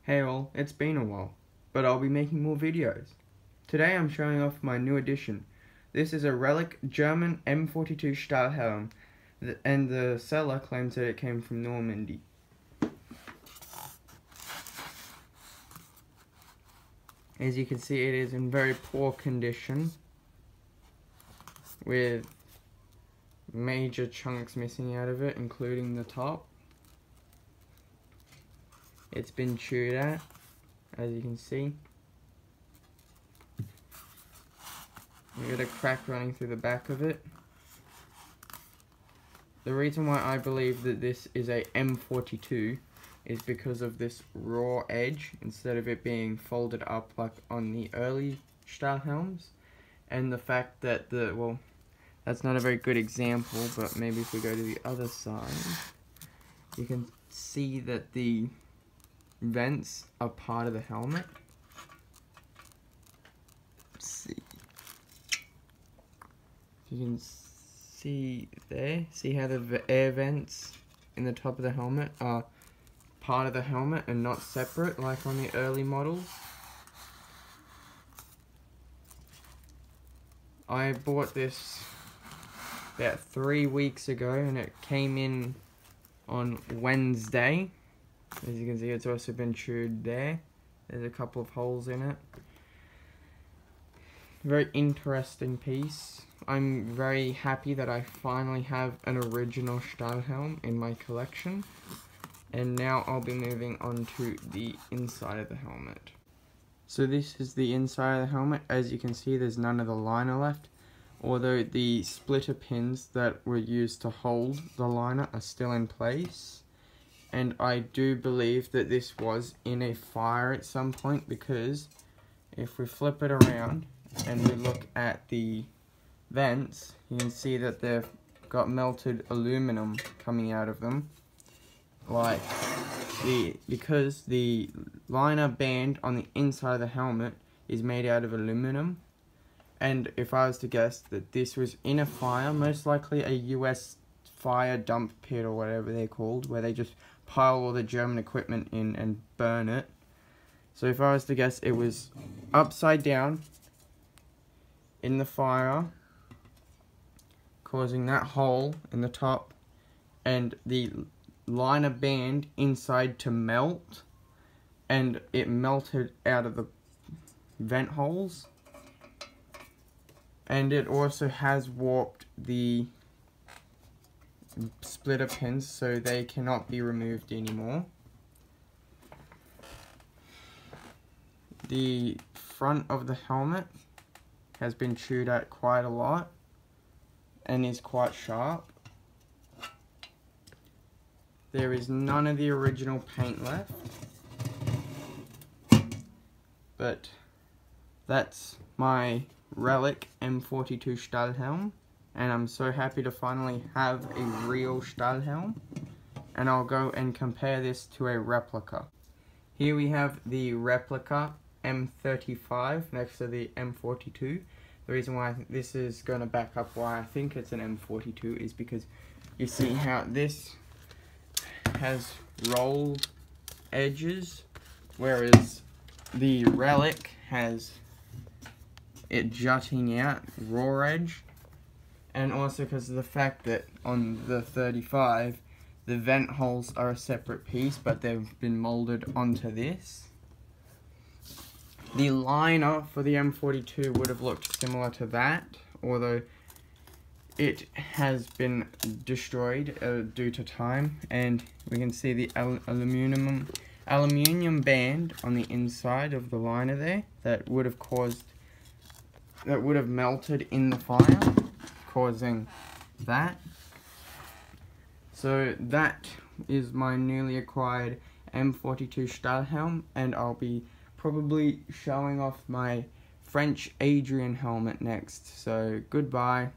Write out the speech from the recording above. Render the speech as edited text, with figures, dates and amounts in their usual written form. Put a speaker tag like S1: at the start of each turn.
S1: Hey all, it's been a while, but I'll be making more videos. Today I'm showing off my new addition. This is a Relic German M42 Stahlhelm, and the seller claims that it came from Normandy. As you can see, it is in very poor condition, with major chunks missing out of it, including the top. It's been chewed at, as you can see. You got a crack running through the back of it. The reason why I believe that this is a M42 is because of this raw edge, instead of it being folded up like on the early Stahlhelms, and the fact that well, that's not a very good example, but maybe if we go to the other side, you can see that the vents are part of the helmet. Let's see. You can see there, see how the air vents in the top of the helmet are part of the helmet and not separate like on the early models. I bought this about 3 weeks ago and it came in on Wednesday. As you can see, it's also been chewed there. There's a couple of holes in it. Very interesting piece. I'm very happy that I finally have an original Stahlhelm in my collection. And now I'll be moving on to the inside of the helmet. So this is the inside of the helmet. As you can see, there's none of the liner left, although the splitter pins that were used to hold the liner are still in place. And I do believe that this was in a fire at some point, because if we flip it around and we look at the vents, you can see that they've got melted aluminum coming out of them. Because the liner band on the inside of the helmet is made out of aluminum, and if I was to guess that this was in a fire, most likely a US fire dump pit or whatever they're called, where they just pile all the German equipment in and burn it. So if I was to guess, it was upside down in the fire, causing that hole in the top, and the liner band inside to melt, and it melted out of the vent holes, and it also has warped the splitter pins so they cannot be removed anymore. The front of the helmet has been chewed at quite a lot and is quite sharp. There is none of the original paint left, but that's my Relic M42 Stahlhelm, and I'm so happy to finally have a real Stahlhelm, and I'll go and compare this to a replica. Here we have the replica M35 next to the M42. The reason why this is going to back up why I think it's an M42 is because you see how this has rolled edges, whereas the Relic has it jutting out, raw edge, and also because of the fact that on the 35 the vent holes are a separate piece, but they've been molded onto this. The liner for the M42 would have looked similar to that, although it has been destroyed due to time, and we can see the aluminium band on the inside of the liner there that would have melted in the fire, causing that. So that is my newly acquired M42 Stahlhelm, and I'll be probably showing off my French Adrian helmet next. So goodbye.